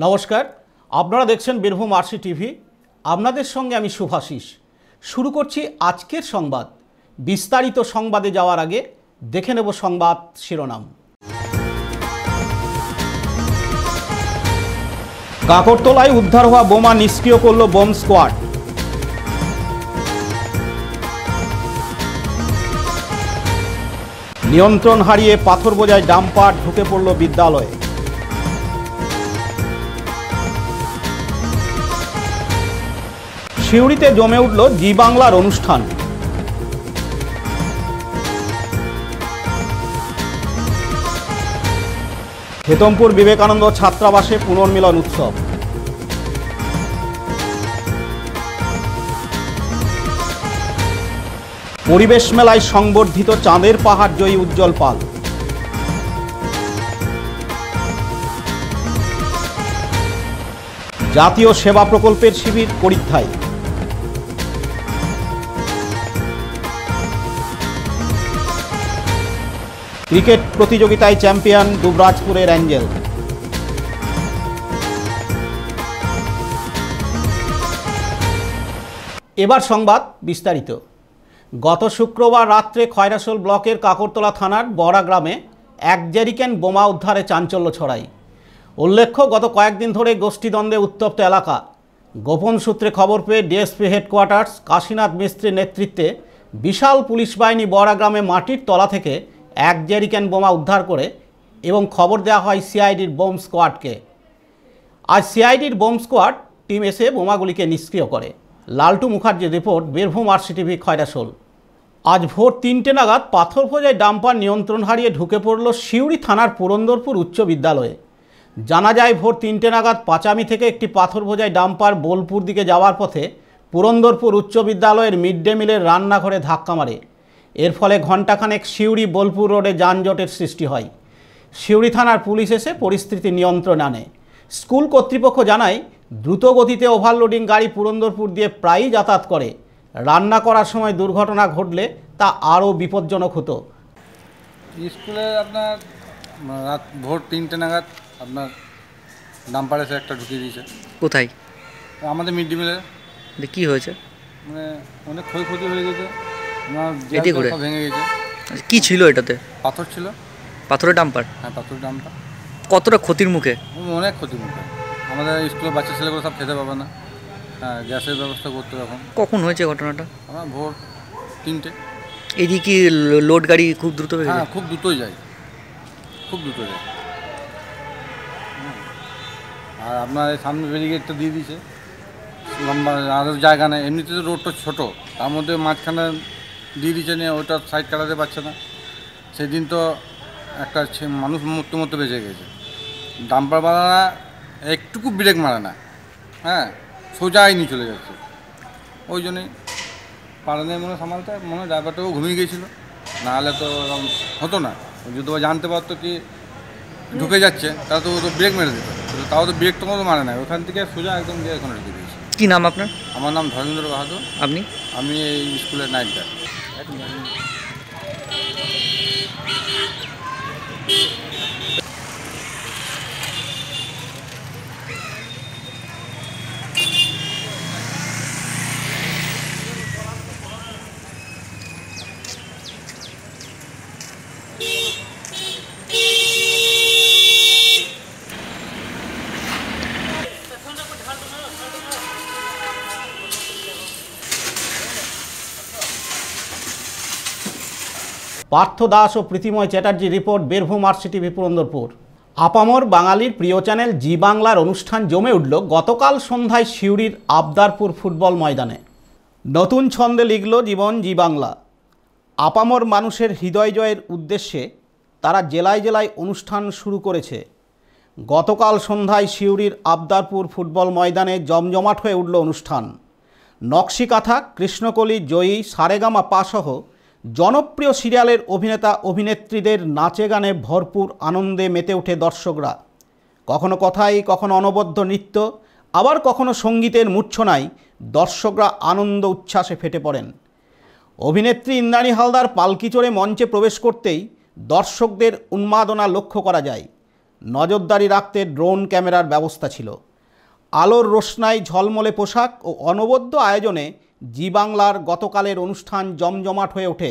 নমস্কার, আপনারা দেখছেন বীরভূম আরসি টিভি। আপনাদের সঙ্গে আমি শুভাশিস। শুরু করছি আজকের সংবাদ। বিস্তারিত সংবাদে যাওয়ার আগে দেখে নেব সংবাদ শিরোনাম। কাকরতলায় উদ্ধার হওয়া বোমা নিষ্ক্রিয় করল বোম স্কোয়াড। নিয়ন্ত্রণ হারিয়ে পাথর বোঝাই ডাম্পার ঢুকে পড়ল বিদ্যালয়ে। সিউড়িতে জমে উঠল জি বাংলার অনুষ্ঠান। হেতমপুর বিবেকানন্দ ছাত্রাবাসে পুনর্মিলন উৎসব। পরিবেশ মেলায় সংবর্ধিত চাঁদের পাহাড় জয়ী উজ্জ্বল পাল। জাতীয় সেবা প্রকল্পের শিবির পরীক্ষায়। ক্রিকেট প্রতিযোগিতায় চ্যাম্পিয়ন দুবরাজপুরের অ্যাঞ্জেল। এবার সংবাদ বিস্তারিত। গত শুক্রবার রাত্রে খয়রাসোল ব্লকের কাকরতলা থানার বড়া গ্রামে এক জেরিকেন বোমা উদ্ধারে চাঞ্চল্য ছড়ায়। উল্লেখ্য, গত কয়েকদিন ধরে গোষ্ঠীদ্বন্দ্বে উত্তপ্ত এলাকা। গোপন সূত্রে খবর পেয়ে ডিএসপি হেডকোয়ার্টার্স কাশীনাথ মিস্ত্রির নেতৃত্বে বিশাল পুলিশ বাহিনী বড়া গ্রামে মাটির তলা থেকে এক জেরিকেন বোমা উদ্ধার করে এবং খবর দেওয়া হয় সিআইডির বোম স্কোয়াডকে। আজ সিআইডির বোম স্কোয়াড টিম এসে বোমাগুলিকে নিষ্ক্রিয় করে। লালটু মুখার্জির report, Birbhum RC TV, Khoyrasol. আজ ভোর 3টে নাগাদ পাথর বোঝাই ডাম্পার নিয়ন্ত্রণ হারিয়ে ঢুকে পড়ল সিউড়ি থানার পুরন্দরপুর উচ্চ বিদ্যালয়ে। জানা যায়, ভোর 3টে নাগাদ পাচামি থেকে একটি পাথর বোঝাই ডাম্পার বোলপুর দিকে যাওয়ার পথে পুরন্দরপুর উচ্চ বিদ্যালয়ের মিড ডে মিলের রান্নাঘরে ধাক্কা মারে। এর ফলে ঘণ্টাখানেক সিউড়ি বোলপুর রোডে যানজটের সৃষ্টি হয়। সিউড়ি থানার পুলিশ এসে পরিস্থিতি নিয়ন্ত্রণে আনে। স্কুল কর্তৃপক্ষ জানায়, দ্রুত গতিতে ওভারলোডিং গাড়ি পুরন্দরপুর দিয়ে প্রায়ই যাতায়াত করে। রান্না করার সময় দুর্ঘটনা ঘটলে তা আরও বিপজ্জনক হতো। স্কুলে আপনার রাত ভোর 3টে নাগাদ আপনার ডাম্পার এসে একটা ঢুকিয়ে দিয়েছে। কোথায়? আমাদের মিড ডে মিলে। কী হয়েছে? মানে অনেক ক্ষয়ক্ষতি হয়ে গেছে, এটি করে ভেঙে গেছে। কি ছিল এটাতে? পাথর ছিল। পাথরের ডাম্পার? হ্যাঁ, পাথরের ডাম্পার। কতটা ক্ষতির মুখে? অনেক ক্ষতির মুখে। আমাদের স্কুলের বাচ্চা ছেলেগুলো সব খেতে পাবে না। হ্যাঁ, গ্যাসের ব্যবস্থা করতে এখন। কখন হয়েছে ঘটনাটা? আমার ভোর 3টে। এদিকে কি লোড গাড়ি খুব দ্রুত? হ্যাঁ, খুব দ্রুতই যায়, খুব দ্রুত যায়। আর আপনার এই সামনে ব্যারিকেডটা দিয়ে দিয়েছে, লম্বা আরও জায়গা নেই। এমনিতে তো রোডটা ছোটো, তার মধ্যে মাঝখানে দিয়ে দিচ্ছে, নিয়ে ওটা সাইড কাটাতে পারছে না। সেদিন তো একটা মানুষ মরতে বেঁচে গেছে। ডাম্পারওয়ালা একটুকু ব্রেক মারে না, হ্যাঁ, সোজাই নিয়ে চলে যাচ্ছে। ওই জন্যই পারে নেই মনে সামালতে, মনে হয় ড্রাইভারটাও ঘুমিয়ে গিয়েছিল, নাহলে তো এরকম হতো না। যদি ও জানতে পারতো কি ঢুকে যাচ্ছে, তাহলে তো ও তো ব্রেক মেরে দিত। তাও তো ব্রেক তো মারে না, ওখান থেকে সোজা একদম গিয়ে এখন রেখে দিয়েছে। কী নাম আপনার? আমার নাম ধর্মেন্দ্র বাহাদুর। আপনি? আমি এই স্কুলের নাইট গার্ড। পার্থ দাস ও Pritimoy Chatterjee report, Birbhum RC TV, Purandarpur. আপামর বাঙালির প্রিয় চ্যানেল জি বাংলার অনুষ্ঠান জমে উঠল গতকাল সন্ধ্যায় সিউড়ির আবদারপুর ফুটবল ময়দানে। নতুন ছন্দে লিখল জীবন জি বাংলা। আপামর মানুষের হৃদয় জয়ের উদ্দেশ্যে তারা জেলায় জেলায় অনুষ্ঠান শুরু করেছে। গতকাল সন্ধ্যায় সিউড়ির আবদারপুর ফুটবল ময়দানে জমজমাট হয়ে উঠল অনুষ্ঠান। নকশিকাথা, কৃষ্ণকলি, জয়ী, সারেগামা পাসহ জনপ্রিয় সিরিয়ালের অভিনেতা অভিনেত্রীদের নাচে গানে ভরপুর আনন্দে মেতে ওঠে দর্শকরা। কখনো কথাই, কখনো অনবদ্য নৃত্য, আবার কখনো সঙ্গীতের মূর্ছনায় দর্শকরা আনন্দ উচ্ছ্বাসে ফেটে পড়েন। অভিনেত্রী ইন্দ্রাণী হালদার পালকি চড়ে মঞ্চে প্রবেশ করতেই দর্শকদের উন্মাদনা লক্ষ্য করা যায়। নজরদারি রাখতে ড্রোন ক্যামেরার ব্যবস্থা ছিল। আলোর রোশনাই, ঝলমলে পোশাক ও অনবদ্য আয়োজনে জি বাংলার গতকালের অনুষ্ঠান জমজমাট হয়ে ওঠে।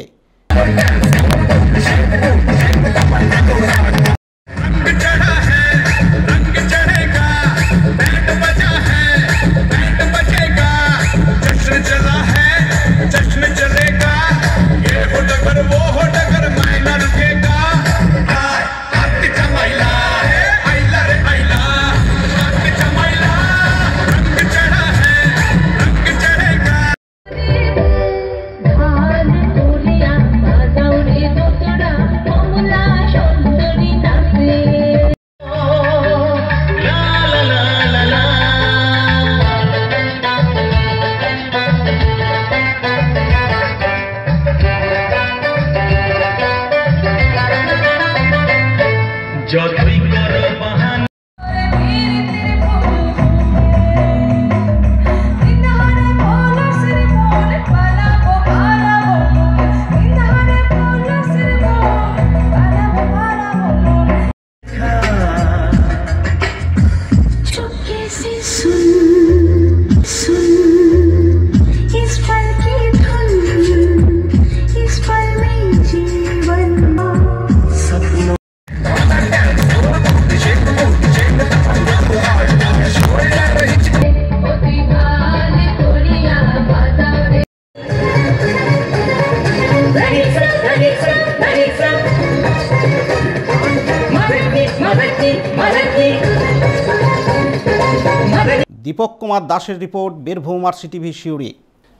দীপক কুমার দাসের রিপোর্ট, বীরভূম আরসিটিভি সিউড়ি।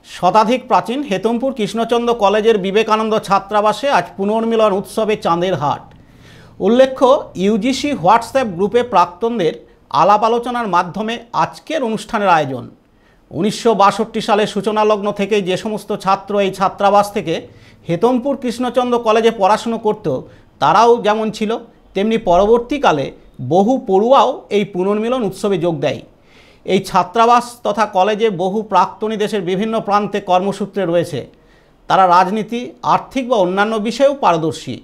শতাধিক প্রাচীন হেতমপুর কৃষ্ণচন্দ্র কলেজের বিবেকানন্দ ছাত্রাবাসে আজ পুনর্মিলন উৎসবে চাঁদের হাট। উল্লেখ্য, ইউজিসি হোয়াটসঅ্যাপ গ্রুপে প্রাক্তনদের আলাপ আলোচনার মাধ্যমে আজকের অনুষ্ঠানের আয়োজন। 1962 সালে সূচনালগ্ন থেকেই যে সমস্ত ছাত্র এই ছাত্রাবাস থেকে হেতমপুর কৃষ্ণচন্দ্র কলেজে পড়াশুনো করত, তারাও যেমন ছিল তেমনি পরবর্তীকালে বহু পড়ুয়াও এই পুনর্মিলন উৎসবে যোগ দেয়। এই ছাত্রাবাস তথা কলেজে বহু প্রাক্তনী দেশের বিভিন্ন প্রান্তে কর্মসূত্রে রয়েছে। তারা রাজনীতি, আর্থিক বা অন্যান্য বিষয়েও পারদর্শী।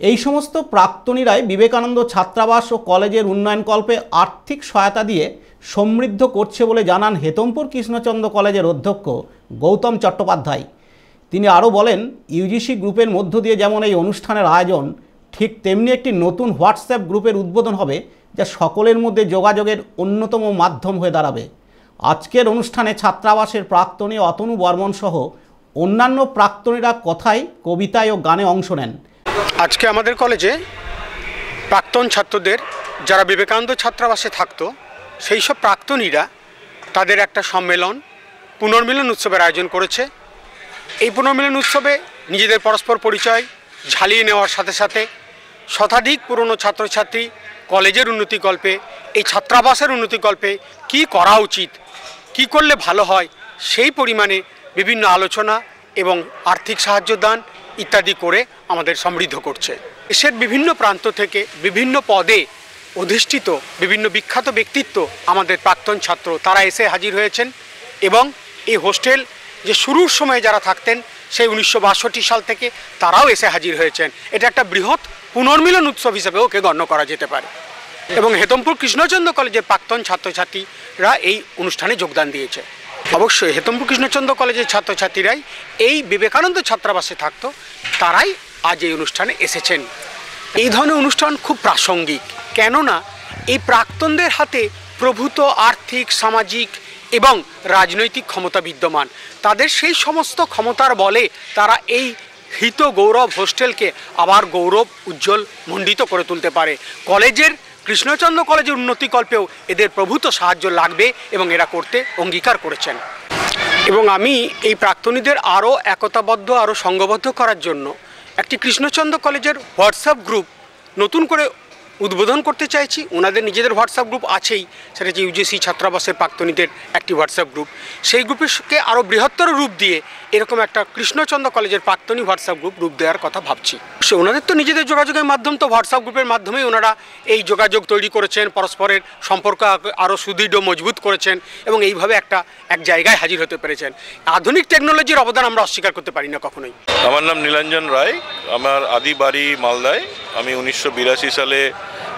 এই সমস্ত প্রাক্তনীরাই বিবেকানন্দ ছাত্রাবাস ও কলেজের উন্নয়নকল্পে আর্থিক সহায়তা দিয়ে সমৃদ্ধ করছে বলে জানান হেতমপুর কৃষ্ণচন্দ্র কলেজের অধ্যক্ষ গৌতম চট্টোপাধ্যায়। তিনি আরও বলেন, ইউজিসি গ্রুপের মধ্য দিয়ে যেমন এই অনুষ্ঠানের আয়োজন, ঠিক তেমনি একটি নতুন হোয়াটসঅ্যাপ গ্রুপের উদ্বোধন হবে, যা সকলের মধ্যে যোগাযোগের অন্যতম মাধ্যম হয়ে দাঁড়াবে। আজকের অনুষ্ঠানে ছাত্রাবাসের প্রাক্তনী অতনু বর্মন সহ অন্যান্য প্রাক্তনীরা কথায়, কবিতায় ও গানে অংশ নেন। আজকে আমাদের কলেজে প্রাক্তন ছাত্রদের যারা বিবেকানন্দ ছাত্রাবাসে থাকতো, সেই সব প্রাক্তনীরা তাদের একটা সম্মেলন, পুনর্মিলন উৎসবের আয়োজন করেছে। এই পুনর্মিলন উৎসবে নিজেদের পরস্পর পরিচয় ঝালিয়ে নেওয়ার সাথে সাথে শতাধিক পুরনো ছাত্রছাত্রী কলেজের উন্নতিকল্পে, এই ছাত্রাবাসের উন্নতিকল্পে কি করা উচিত, কি করলে ভালো হয়, সেই পরিমাণে বিভিন্ন আলোচনা এবং আর্থিক সাহায্য দান ইত্যাদি করে আমাদের সমৃদ্ধ করছে। দেশের বিভিন্ন প্রান্ত থেকে বিভিন্ন পদে অধিষ্ঠিত বিভিন্ন বিখ্যাত ব্যক্তিত্ব আমাদের প্রাক্তন ছাত্র, তারা এসে হাজির হয়েছেন এবং এই হোস্টেল যে শুরুর সময়ে যারা থাকতেন সেই 1962 সাল থেকে তারাও এসে হাজির হয়েছেন। এটা একটা বৃহৎ পুনর্মিলন উৎসব হিসেবেও ওকে গণ্য করা যেতে পারে এবং হেতমপুর কৃষ্ণচন্দ্র কলেজের প্রাক্তন ছাত্রছাত্রীরা এই অনুষ্ঠানে যোগদান দিয়েছে। অবশ্যই হেতমপুর কৃষ্ণচন্দ্র কলেজের ছাত্রছাত্রীরাই এই বিবেকানন্দ ছাত্রাবাসে থাকতো, তারাই আজ এই অনুষ্ঠানে এসেছেন। এই ধরনের অনুষ্ঠান খুব প্রাসঙ্গিক, কেননা এই প্রাক্তনদের হাতে প্রভূত আর্থিক, সামাজিক এবং রাজনৈতিক ক্ষমতা বিদ্যমান। তাদের সেই সমস্ত ক্ষমতার বলে তারা এই হিত গৌরব হোস্টেলকে আবার গৌরব উজ্জ্বল মণ্ডিত করে তুলতে পারে। কলেজের কৃষ্ণচন্দ্র কলেজের উন্নতিকল্পেও এদের প্রভূত সাহায্য লাগবে এবং এরা করতে অঙ্গীকার করেছেন। এবং আমি এই প্রাক্তনীদের আরও একতাবদ্ধ, আরও সংঘবদ্ধ করার জন্য একটি কৃষ্ণচন্দ্র কলেজের হোয়াটসঅ্যাপ গ্রুপ নতুন করে উদ্বোধন করতে চাইছি। ওনাদের নিজেদের হোয়াটসঅ্যাপ গ্রুপ আছেই, সেটা হচ্ছে ইউজিসি ছাত্রাবাসের প্রাক্তনীদের একটি হোয়াটসঅ্যাপ গ্রুপ। সেই গ্রুপকে আরও বৃহত্তর রূপ দিয়ে এরকম একটা কৃষ্ণচন্দ্র কলেজের প্রাক্তনী হোয়াটসঅ্যাপ গ্রুপ রূপ দেওয়ার কথা ভাবছি। সে ওনাদের তো নিজেদের যোগাযোগের মাধ্যম, তো হোয়াটসঅ্যাপ গ্রুপের মাধ্যমেই ওনারা এই যোগাযোগ তৈরি করেছেন, পরস্পরের সম্পর্ক আরও সুদৃঢ় মজবুত করেছেন এবং এইভাবে এক জায়গায় হাজির হতে পেরেছেন। আধুনিক টেকনোলজির অবদান আমরা অস্বীকার করতে পারি না কখনোই। আমার নাম নীলাঞ্জন রায়, আমার আদি বাড়ি মালদায়। আমি 1982 সালে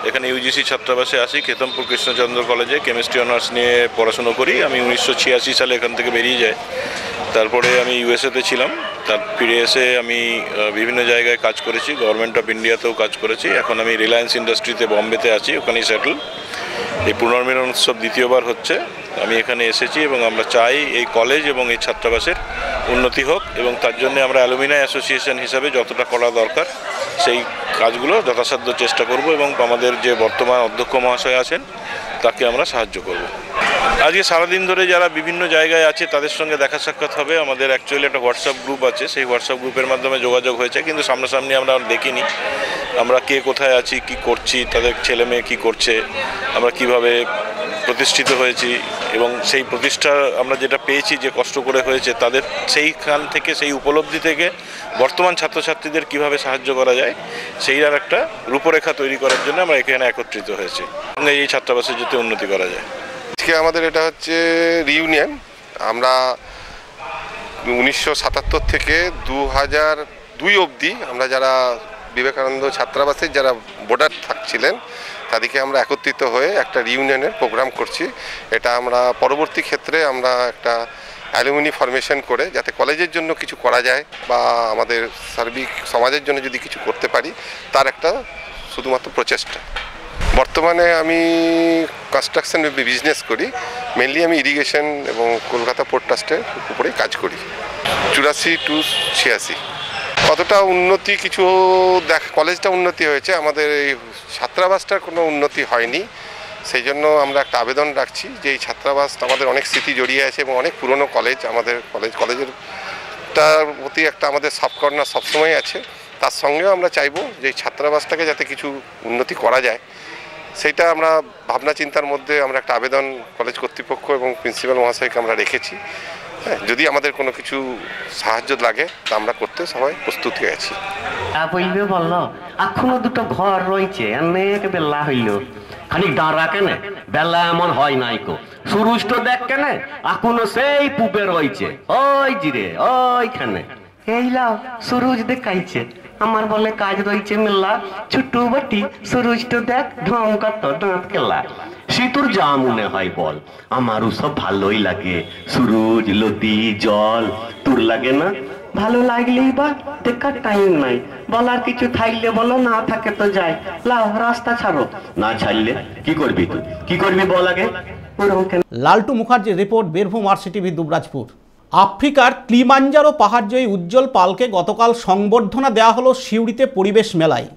এখানে ইউজিসি ছাত্রাবাসে আসি, কেতমপুর কৃষ্ণচন্দ্র কলেজে কেমিস্ট্রি অনার্স নিয়ে পড়াশুনো করি। আমি 1986 সালে এখান থেকে বেরিয়ে যাই। তারপরে আমি ইউএসএতে ছিলাম, তার ফিরে এসে আমি বিভিন্ন জায়গায় কাজ করেছি, গভর্নমেন্ট অফ ইন্ডিয়াতেও কাজ করেছি। এখন আমি রিলায়েন্স ইন্ডাস্ট্রিতে বম্বেতে আছি, ওখানেই সেটেল। এই পুনর্মিলন উৎসব দ্বিতীয়বার হচ্ছে, আমি এখানে এসেছি এবং আমরা চাই এই কলেজ এবং এই ছাত্রাবাসের উন্নতি হোক, এবং তার জন্য আমরা অ্যালুমিনাই অ্যাসোসিয়েশন হিসাবে যতটা করা দরকার সেই কাজগুলো যথাসাধ্য চেষ্টা করব, এবং আমাদের যে বর্তমান অধ্যক্ষ মহাশয় আছেন তাকে আমরা সাহায্য করব। আজকে সারাদিন ধরে যারা বিভিন্ন জায়গায় আছে তাদের সঙ্গে দেখা সাক্ষাৎ হবে। আমাদের অ্যাকচুয়ালি একটা হোয়াটসঅ্যাপ গ্রুপ আছে, সেই হোয়াটসঅ্যাপ গ্রুপের মাধ্যমে যোগাযোগ হয়েছে, কিন্তু সামনাসামনি আমরা দেখিনি। আমরা কে কোথায় আছি, কি করছি, তাদের ছেলে মেয়ে কী করছে, আমরা কিভাবে প্রতিষ্ঠিত হয়েছি, এবং সেই প্রতিষ্ঠা আমরা যেটা পেয়েছি, যে কষ্ট করে হয়েছে, তাদের সেইখান থেকে, সেই উপলব্ধি থেকে বর্তমান ছাত্রছাত্রীদের কিভাবে সাহায্য করা যায় সেই আর একটা রূপরেখা তৈরি করার জন্য আমরা এখানে একত্রিত হয়েছি, এবং এই ছাত্রাবাসের যাতে উন্নতি করা যায়। আজকে আমাদের এটা হচ্ছে রিইউনিয়ন। আমরা 1977 থেকে 2002 অবধি আমরা যারা বিবেকানন্দ ছাত্রাবাসের যারা বোর্ডার থাকছিলেন তাদেরকে আমরা একত্রিত হয়ে একটা রিইউনিয়নের প্রোগ্রাম করছি। এটা আমরা পরবর্তী ক্ষেত্রে আমরা একটা অ্যালুমিনি ফরমেশন করে যাতে কলেজের জন্য কিছু করা যায় বা আমাদের সার্বিক সমাজের জন্য যদি কিছু করতে পারি, তার একটা শুধুমাত্র প্রচেষ্টা। বর্তমানে আমি কনস্ট্রাকশন বিজনেস করি, মেনলি আমি ইরিগেশন এবং কলকাতা পোর্ট ট্রাস্টের উপরেই কাজ করি। 84 to 86 কতটা উন্নতি কিছু কলেজটা উন্নতি হয়েছে, আমাদের এই ছাত্রাবাসটার কোনো উন্নতি হয়নি। সেই জন্য আমরা একটা আবেদন রাখছি যে এই ছাত্রাবাসটা আমাদের অনেক স্মৃতি জড়িয়ে আছে এবং অনেক পুরনো কলেজ, আমাদের কলেজের প্রতি একটা আমাদের সাবকর্নার সবসময় আছে। তার সঙ্গেও আমরা চাইবো যে এই ছাত্রাবাসটাকে যাতে কিছু উন্নতি করা যায়, সেইটা আমরা ভাবনা চিন্তার মধ্যে আমরা একটা আবেদন কলেজ কর্তৃপক্ষ এবং প্রিন্সিপাল মহাশয়কে আমরা রেখেছি। হ্যাঁ, যদি আমাদের কোনো কিছু সাহায্য লাগে তা আমরা করতে সবাই প্রস্তুত হয়ে আছি। বলবে বললো এখনো দুটো ঘর রয়েছে, অনেক বেলা হইল, খালি দাঁড়া কেন, বেলা এমন হয় নাই কো, সুরুজ তো দেখ কেন, এখনো সেই পূবে রয়েছে, ওই জিরে ওইখানে এই লাও সুরুজ দেখাইছে। আমার বলে কাজ রয়েছে মেলা, ছোট্ট বাটি সুরুজ তো দেখ, ঢং কত দাঁত কেলা। সে তোর যা মনে হয় বল, আমারও সব ভালোই লাগে, সুরুজ লতি জল, তোর লাগে না? ভালো লাগলেই বা দেখার টাইম নাই, বলার কিছু থাকলে বলো, না থাকে তো যায়, লাও রাস্তা ছাড়ো। না ছাড়লে কি করবি তুই, কি করবি বল আগে। লালটু মুখার্জির রিপোর্ট, বীরভূম RCTV দুবরাজপুর। আফ্রিকার কিলিমাঞ্জারো পাহাড়জয়ী উজ্জ্বল পালকে গতকাল সংবর্ধনা দেওয়া হলো সিউড়িতে পরিবেশ মেলায়।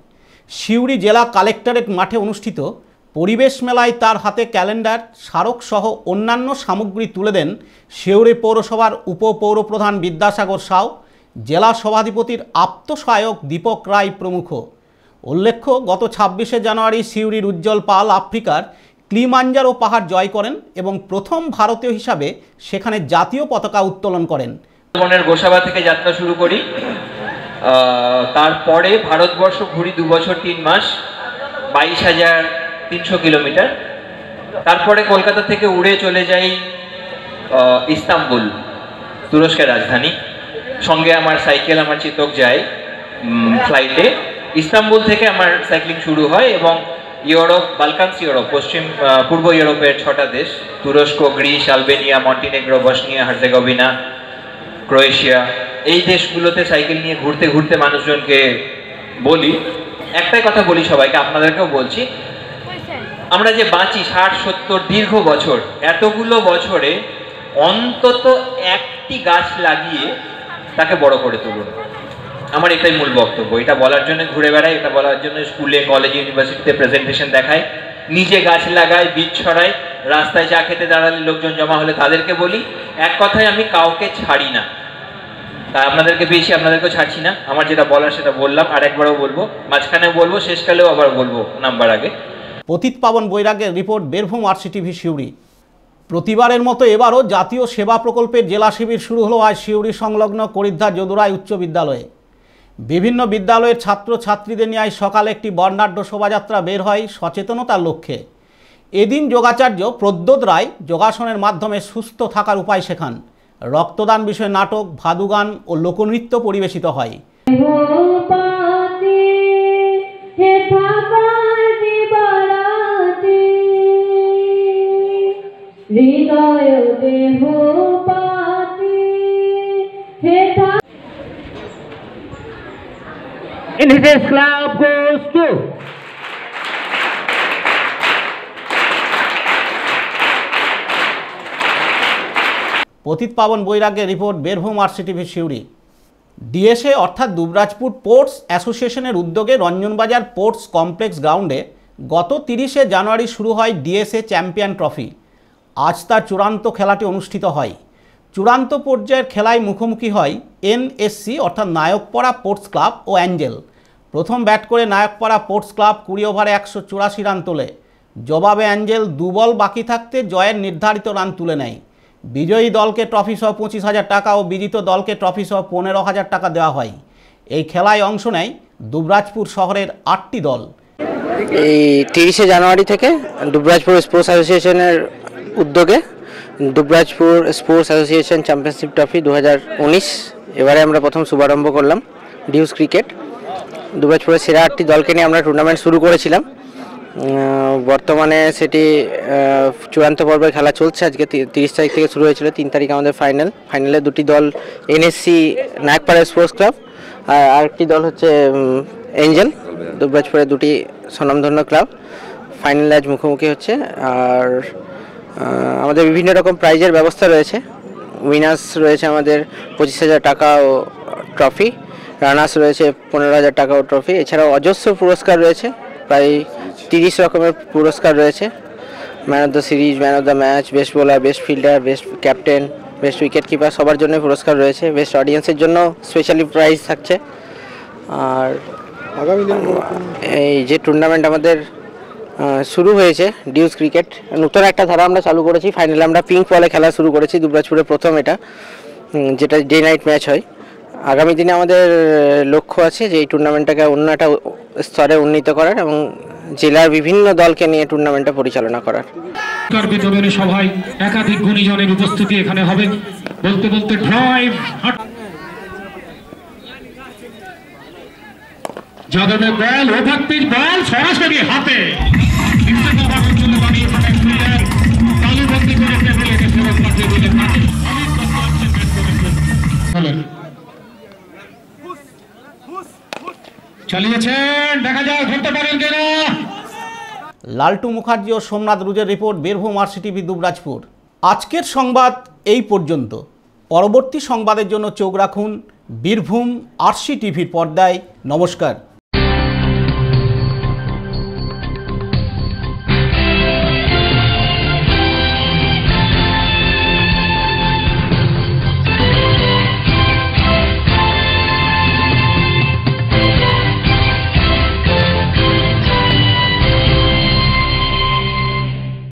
সিউড়ি জেলা কালেক্টরেট মাঠে অনুষ্ঠিত পরিবেশ মেলায় তার হাতে ক্যালেন্ডার, স্মারক সহ অন্যান্য সামগ্রী তুলে দেন সিউড়ি পৌরসভার উপপৌরপ্রধান বিদ্যাসাগর সাউ, জেলা সভাধিপতির আপ্তসহায়ক দীপক রায় প্রমুখ। উল্লেখ্য, গত 26শে জানুয়ারি সিউড়ির উজ্জ্বল পাল আফ্রিকার কিলিমাঞ্জারো পাহাড় জয় করেন এবং প্রথম ভারতীয় হিসাবে সেখানে জাতীয় পতাকা উত্তোলন করেন। গোসাবা থেকে যাত্রা শুরু করি, তারপরে ভারতবর্ষ ঘুরি 2 বছর 3 মাস, 22,300 কিলোমিটার। তারপরে কলকাতা থেকে উড়ে চলে যাই ইস্তাম্বুল, তুরস্কের রাজধানী। সঙ্গে আমার সাইকেল, আমার চিতক যায় ফ্লাইটে। ইস্তাম্বুল থেকে আমার সাইক্লিং শুরু হয় এবং ইউরোপ, বালকানস ইউরোপ, পূর্ব ইউরোপের 6টা দেশ, তুরস্ক, Greece, Albania, Montenegro, Bosnia Herzegovina, Croatia, এই দেশগুলোতে সাইকেল নিয়ে ঘুরতে ঘুরতে মানুষজনকে বলি, একটাই কথা বলি সবাইকে, আপনাদেরকেও বলছি, আমরা যে বাঁচি 60-70 দীর্ঘ বছর, এতগুলো বছরে অন্তত একটি গাছ লাগিয়ে তাকে বড় করে তুলুন। আমার এটাই মূল বক্তব্য। এটা বলার জন্য ঘুরে বেড়াই, এটা বলার জন্য স্কুলে, কলেজে, ইউনিভার্সিটিতে প্রেজেন্টেশন দেখাই, নিজে গাছ লাগাই, বীজ ছড়াই, রাস্তায় চা খেতে দাঁড়ালে লোকজন জমা হলে তাদেরকে বলি। এক কথায় আমি কাউকে ছাড়ি না, তাই আপনাদেরকে পেয়েছি, আপনাদেরকেও ছাড়ছি না। আমার যেটা বলার সেটা বললাম, আর একবারও বলবো, মাঝখানে বলবো, শেষকালেও আবার বলবো নাম্বার আগে। পতিত পাবন বৈরাগ্যের রিপোর্ট, বীরভূম RCTV সিউড়ি। প্রতিবারের মতো এবারও জাতীয় সেবা প্রকল্পের জেলা শিবির শুরু হলো আজ সিউড়ি সংলগ্ন করিদ্ধার যদুরাই উচ্চ বিদ্যালয়ে। বিভিন্ন বিদ্যালয়ের ছাত্রছাত্রীদের নিয়ে সকালে একটি বর্ণাঢ্য শোভাযাত্রা বের হয় সচেতনতার লক্ষ্যে। এদিন যোগাচার্য প্রদ্যোৎ রায় যোগাসনের মাধ্যমে সুস্থ থাকার উপায় শেখান। রক্তদান বিষয়ে নাটক, ভাদুগান ও লোকনৃত্য পরিবেশিত হয়। হে দেহ পাতি হে In his club goes to Patit Paban বৈরাগ্যের report Birbhum RC TV Suri. DSA অর্থাৎ দুবরাজপুর পোর্টস অ্যাসোসিয়েশনের উদ্যোগে রঞ্জনবাজার পোর্টস কমপ্লেক্স গ্রাউন্ডে গত 30শে জানুয়ারি শুরু হয় ডিএসএ চ্যাম্পিয়ন ট্রফি। আজ তার চূড়ান্ত খেলাটি অনুষ্ঠিত হয়। চূড়ান্ত পর্যায়ের খেলায় মুখোমুখি হয় এনএসসি অর্থাৎ নায়কপাড়া পোর্টস ক্লাব ও অ্যাঞ্জেল। প্রথম ব্যাট করে নায়কপাড়া পোর্টস ক্লাব 20 ওভারে 184 রান তোলে। জবাবে অ্যাঞ্জেল 2 বল বাকি থাকতে জয়ের নির্ধারিত রান তুলে নেয়। বিজয়ী দলকে ট্রফি সহ 25,000 টাকা ও বিজিত দলকে ট্রফি সহ 15,000 টাকা দেওয়া হয়। এই খেলায় অংশ নেয় দুবরাজপুর শহরের 8টি দল। এই 30শে জানুয়ারি থেকে দুবরাজপুর স্পোর্টস অ্যাসোসিয়েশনের উদ্যোগে Dubrajpur sports association championship trophy 2019 এবারে আমরা প্রথম শুভারম্ভ করলাম। ডিউস ক্রিকেট দুবরাজপুরের সেরা 8টি দলকে নিয়ে আমরা টুর্নামেন্ট শুরু করেছিলাম। বর্তমানে সেটি চূড়ান্ত পর্বের খেলা চলছে। আজকে 30 তারিখ থেকে শুরু হয়েছিল, 3 তারিখ আমাদের ফাইনালে 2টি দল এনএসসি নায়কপাড়া স্পোর্টস ক্লাব আর আরেকটি দল হচ্ছে এঞ্জেল দুবরাজপুরের 2টি স্বনামধন্য ক্লাব ফাইনালে আজ মুখোমুখি হচ্ছে। আর আমাদের বিভিন্ন রকম প্রাইজের ব্যবস্থা রয়েছে। উইনার্স রয়েছে আমাদের 25,000 টাকা ও ট্রফি, রানার্স রয়েছে 15,000 টাকা ও ট্রফি। এছাড়াও অজস্র পুরস্কার রয়েছে, প্রায় 30 রকমের পুরস্কার রয়েছে। Man of the series, man of the match, best bowler, best fielder, best captain, best wicket keeper সবার জন্য পুরস্কার রয়েছে। বেস্ট অডিয়েন্সের জন্য স্পেশালি প্রাইজ থাকছে। আর এই যে টুর্নামেন্ট আমাদের শুরু হয়েছে ডিউস ক্রিকেট, নতুন একটা ধারা আমরা চালু করেছি। ফাইনালে আমরা পিঙ্ক বলে খেলা শুরু করেছি দুবরাজপুরে প্রথম, এটা যেটা ডে নাইট ম্যাচ হয়। আগামী দিনে আমাদের লক্ষ্য আছে যে এই টুর্নামেন্টটাকে অন্য একটা স্তরে উন্নীত করার এবং জেলার বিভিন্ন দলকে নিয়ে টুর্নামেন্টটা পরিচালনা করার। বিতরণী সভায় একাধিক গুণীজনের উপস্থিতি এখানে হবে। বলতে বলতে ড্রাইভ যাদবের বল, ওভারপিচ বল সরাসরি হাতে তালুবন্দি করে টেবিলেকে ফেরত পাঠিয়ে দিলেন। চালিয়েছেন, দেখা যাক ধরতে পারেন কিনা। লালটু মুখার্জি ও সোমনাথ রুজের রিপোর্ট বীরভূম আরসিটিভি দুবরাজপুর। আজকের সংবাদ এই পর্যন্ত। পরবর্তী সংবাদের জন্য চোখ রাখুন বীরভূম আরসিটিভির পর্দায়। নমস্কার।